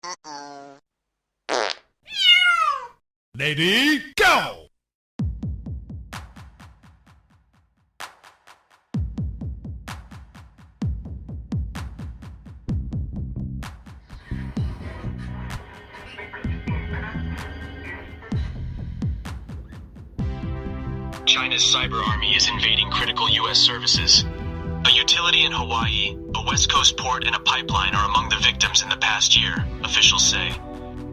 Uh-oh. Lady, go! China's cyber army is invading critical U.S. services. A utility in Hawaii, a West Coast port, and a pipeline are among the victims in the past year, officials say.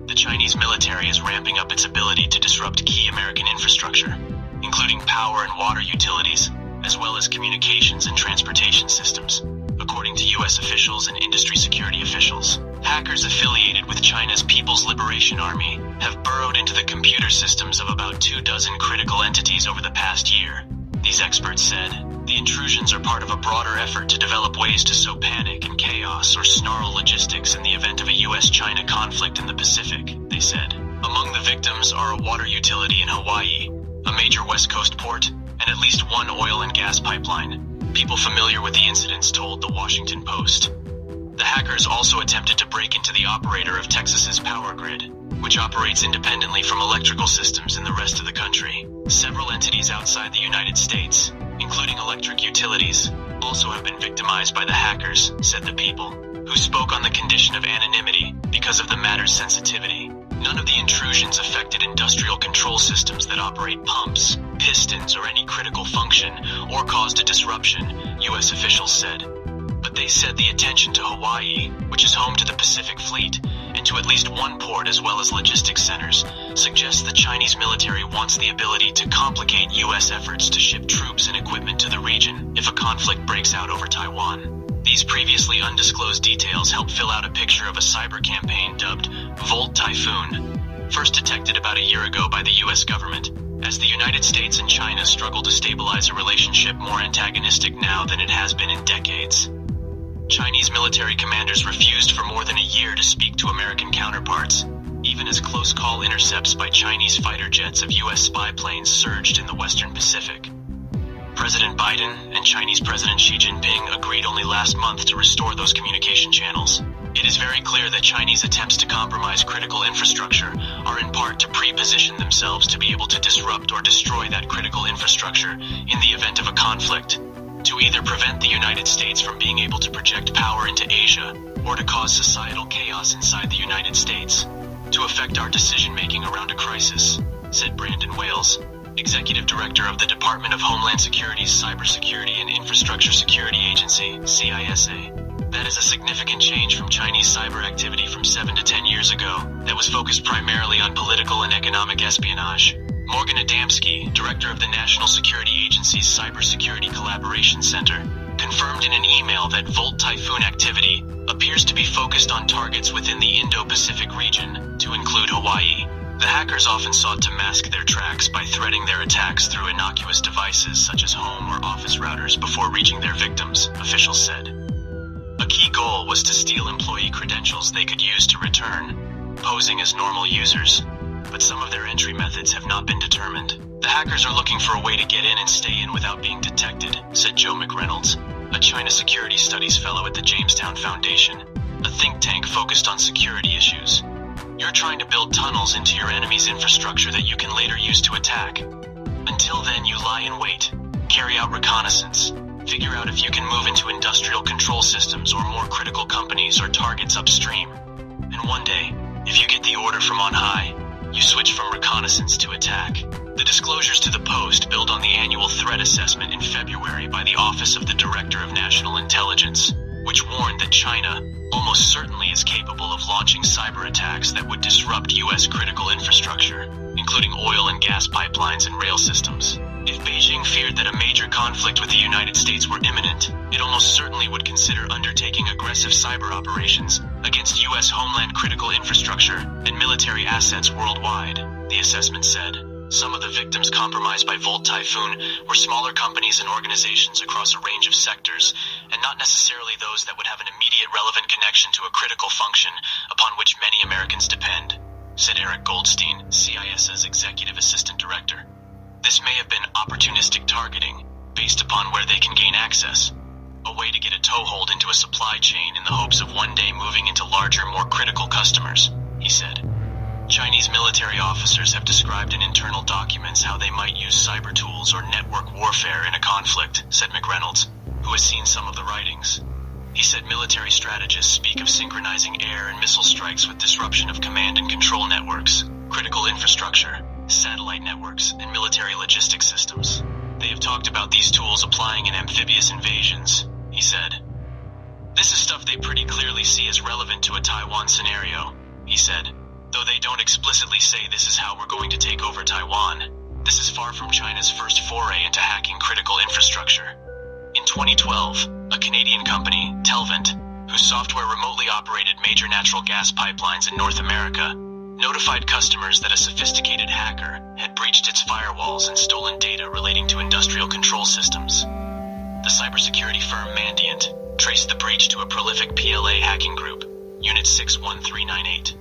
The Chinese military is ramping up its ability to disrupt key American infrastructure, including power and water utilities, as well as communications and transportation systems, according to U.S. officials and industry security officials. Hackers affiliated with China's People's Liberation Army have burrowed into the computer systems of about 24 critical entities over the past year. These experts said the intrusions are part of a broader effort to develop ways to sow panic and chaos or snarl logistics in the event of a U.S.-China conflict in the Pacific, they said. Among the victims are a water utility in Hawaii, a major West Coast port, and at least one oil and gas pipeline. People familiar with the incidents told the Washington Post. The hackers also attempted to break into the operator of Texas's power grid, which operates independently from electrical systems in the rest of the country. Several entities outside the United States, including electric utilities, also have been victimized by the hackers, said the People, who spoke on the condition of anonymity because of the matter's sensitivity. None of the intrusions affected industrial control systems that operate pumps, pistons, or any critical function, or caused a disruption, U.S. officials said. But they said the attention to Hawaii, which is home to the Pacific Fleet, and to at least one port as well as logistics centers, suggests the Chinese military wants the ability to complicate U.S. efforts to ship troops and equipment to the region if a conflict breaks out over Taiwan. These previously undisclosed details help fill out a picture of a cyber campaign dubbed Typhoon, first detected about a year ago by the U.S. government, as the United States and China struggle to stabilize a relationship more antagonistic now than it has been in decades. Chinese military commanders refused for more than a year to speak to American counterparts, even as close call intercepts by Chinese fighter jets of U.S. spy planes surged in the Western Pacific. President Biden and Chinese President Xi Jinping agreed only last month to restore those communication channels. It is very clear that Chinese attempts to compromise critical infrastructure are in part to pre-position themselves to be able to disrupt or destroy that critical infrastructure in the event of a conflict, to either prevent the United States from being able to project power into Asia, or to cause societal chaos inside the United States, to affect our decision-making around a crisis, said Brandon Wales, Executive Director of the Department of Homeland Security's Cybersecurity and Infrastructure Security Agency, CISA. That is a significant change from Chinese cyber activity from 7 to 10 years ago that was focused primarily on political and economic espionage. Morgan Adamski, director of the National Security Agency's Cybersecurity Collaboration Center, confirmed in an email that Typhoon activity appears to be focused on targets within the Indo-Pacific region, to include Hawaii. The hackers often sought to mask their tracks by threading their attacks through innocuous devices such as home or office routers before reaching their victims, officials said. A key goal was to steal employee credentials they could use to return, posing as normal users. But some of their entry methods have not been determined. The hackers are looking for a way to get in and stay in without being detected, said Joe McReynolds, a China Security Studies Fellow at the Jamestown Foundation, a think tank focused on security issues. You're trying to build tunnels into your enemy's infrastructure that you can later use to attack. Until then, you lie in wait, carry out reconnaissance, figure out if you can move into industrial control systems or more critical companies or targets upstream. And one day, if you get the order from on high, you switch from reconnaissance to attack. The disclosures to the Post build on the annual threat assessment in February by the Office of the Director of National Intelligence, which warned that China almost certainly is capable of launching cyber attacks that would disrupt U.S. critical infrastructure, including oil and gas pipelines and rail systems. If Beijing feared that a major conflict with the United States were imminent, it almost certainly would consider undertaking aggressive cyber operations against U.S. homeland critical infrastructure and military assets worldwide, the assessment said. Some of the victims compromised by Typhoon were smaller companies and organizations across a range of sectors, and not necessarily those that would have an immediate relevant connection to a critical function upon which many Americans depend, said Eric Goldstein, CISA's Executive Assistant Director. This may have been opportunistic targeting, based upon where they can gain access. a way to get a toehold into a supply chain in the hopes of one day moving into larger, more critical customers, he said. Chinese military officers have described in internal documents how they might use cyber tools or network warfare in a conflict, said McReynolds, who has seen some of the writings. He said military strategists speak of synchronizing air and missile strikes with disruption of command and control networks, critical infrastructure, satellite networks, and military logistics systems. They have talked about these tools applying in amphibious invasions, he said. This is stuff they pretty clearly see as relevant to a Taiwan scenario, he said. Though they don't explicitly say this is how we're going to take over Taiwan, this is far from China's first foray into hacking critical infrastructure. In 2012, a Canadian company, Telvent, whose software remotely operated major natural gas pipelines in North America, notified customers that a sophisticated hacker had breached its firewalls and stolen data relating to industrial control systems. The cybersecurity firm Mandiant traced the breach to a prolific PLA hacking group, Unit 61398.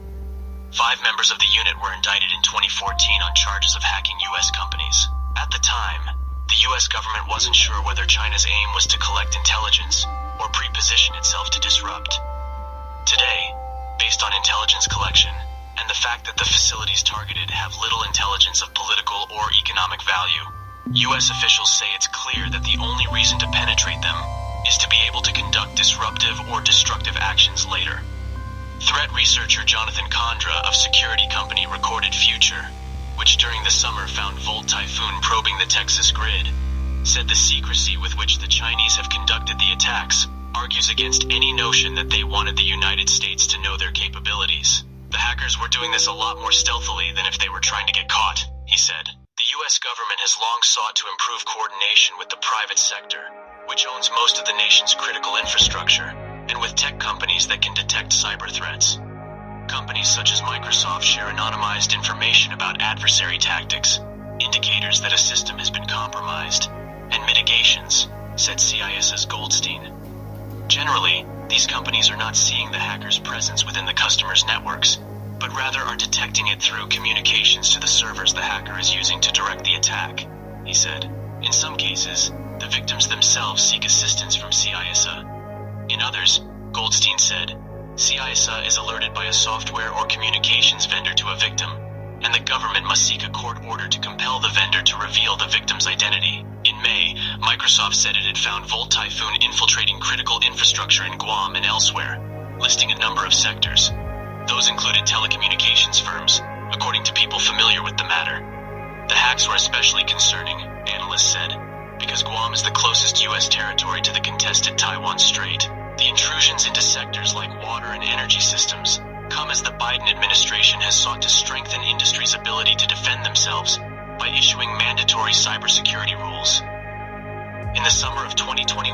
5 members of the unit were indicted in 2014 on charges of hacking U.S. companies. At the time, the U.S. government wasn't sure whether China's aim was to collect intelligence or pre-position itself to disrupt. Today, based on intelligence collection and the fact that the facilities targeted have little intelligence of political or economic value, U.S. officials say it's clear that the only reason to penetrate them is to be able to conduct disruptive or destructive actions later. Threat researcher Jonathan Condra of security company Recorded Future, which during the summer found Volt Typhoon probing the Texas grid, said the secrecy with which the Chinese have conducted the attacks argues against any notion that they wanted the United States to know their capabilities. The hackers were doing this a lot more stealthily than if they were trying to get caught, he said. The U.S. government has long sought to improve coordination with the private sector, which owns most of the nation's critical infrastructure, and with tech companies that can detect cyber threats. Companies such as Microsoft share anonymized information about adversary tactics, indicators that a system has been compromised, and mitigations, said CIS's Goldstein. Generally, these companies are not seeing the hacker's presence within the customer's networks, but rather are detecting it through communications to the servers the hacker is using to direct the attack, he said. In some cases, the victims themselves seek assistance from CISA. In others, Goldstein said, CISA is alerted by a software or communications vendor to a victim, and the government must seek a court order to compel the vendor to reveal the victim's identity. In May, Microsoft said it had found Volt Typhoon infiltrating critical infrastructure in Guam and elsewhere, listing a number of sectors. Those included telecommunications firms, according to people familiar with the matter. The hacks were especially concerning, analysts said, because Guam is the closest U.S. territory to the contested Taiwan Strait. The intrusions into sectors like water and energy systems come as the Biden administration has sought to strengthen industry's ability to defend themselves by issuing mandatory cybersecurity rules. In the summer of 2021,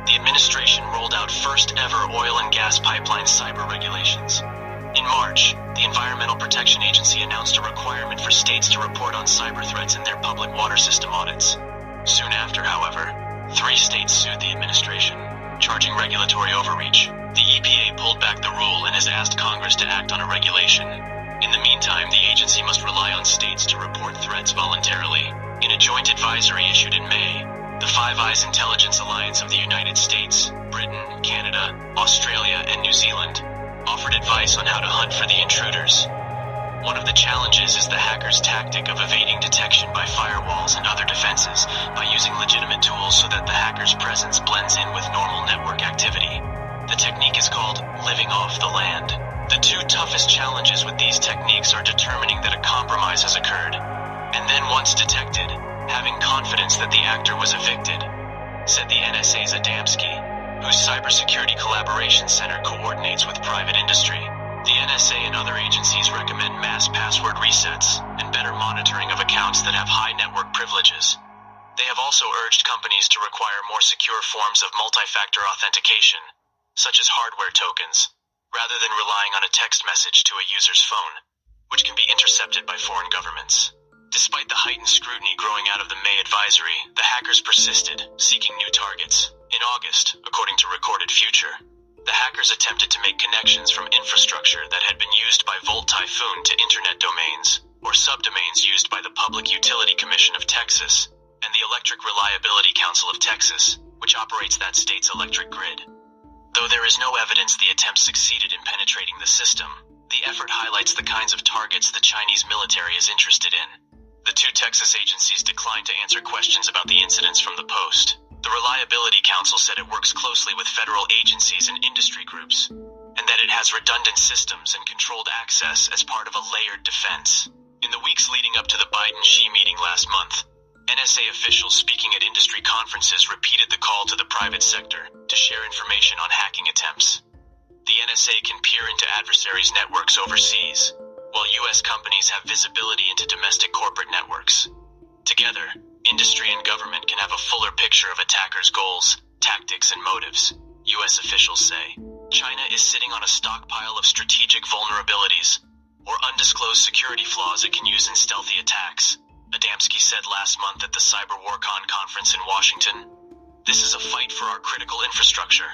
the administration rolled out first-ever oil and gas pipeline cyber regulations. In March, the Environmental Protection Agency announced a requirement for states to report on cyber threats in their public water system audits. Soon after, however, 3 states sued the administration, charging regulatory overreach. The EPA pulled back the rule and has asked Congress to act on a regulation. In the meantime, the agency must rely on states to report threats voluntarily. In a joint advisory issued in May, the Five Eyes Intelligence Alliance of the United States, Britain, Canada, Australia, and New Zealand offered advice on how to hunt for the intruders. One of the challenges is the hacker's tactic of evading detection by firewalls and other defenses by using legitimate tools so that the hacker's presence blends in with normal network activity. The technique is called living off the land. The 2 toughest challenges with these techniques are determining that a compromise has occurred, and then once detected, having confidence that the actor was evicted, said the NSA's Adamski, whose Cybersecurity Collaboration Center coordinates with private industry. The NSA and other agencies recommend mass password resets and better monitoring of accounts that have high network privileges. They have also urged companies to require more secure forms of multi-factor authentication, such as hardware tokens, rather than relying on a text message to a user's phone, which can be intercepted by foreign governments. Despite the heightened scrutiny growing out of the May advisory, the hackers persisted, seeking new targets. In August, according to Recorded Future, the hackers attempted to make connections from infrastructure that had been used by Volt Typhoon to internet domains, or subdomains used by the Public Utility Commission of Texas and the Electric Reliability Council of Texas, which operates that state's electric grid. Though there is no evidence the attempt succeeded in penetrating the system, the effort highlights the kinds of targets the Chinese military is interested in. The two Texas agencies declined to answer questions about the incidents from the Post. The Reliability Council said it works closely with federal agencies and industry groups, and that it has redundant systems and controlled access as part of a layered defense. In the weeks leading up to the Biden-Xi meeting last month, NSA officials speaking at industry conferences repeated the call to the private sector to share information on hacking attempts. The NSA can peer into adversaries' networks overseas, while U.S. companies have visibility into domestic corporate networks. Together, industry and government can have a fuller picture of attackers' goals, tactics, and motives, U.S. officials say. China is sitting on a stockpile of strategic vulnerabilities, or undisclosed security flaws it can use in stealthy attacks, Adamski said last month at the Cyber WarCon conference in Washington. This is a fight for our critical infrastructure.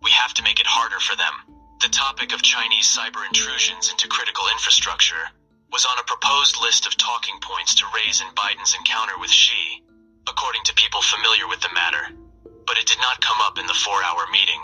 We have to make it harder for them. The topic of Chinese cyber intrusions into critical infrastructure was on a proposed list of talking points to raise in Biden's encounter with Xi, according to people familiar with the matter. But it did not come up in the 4-hour meeting.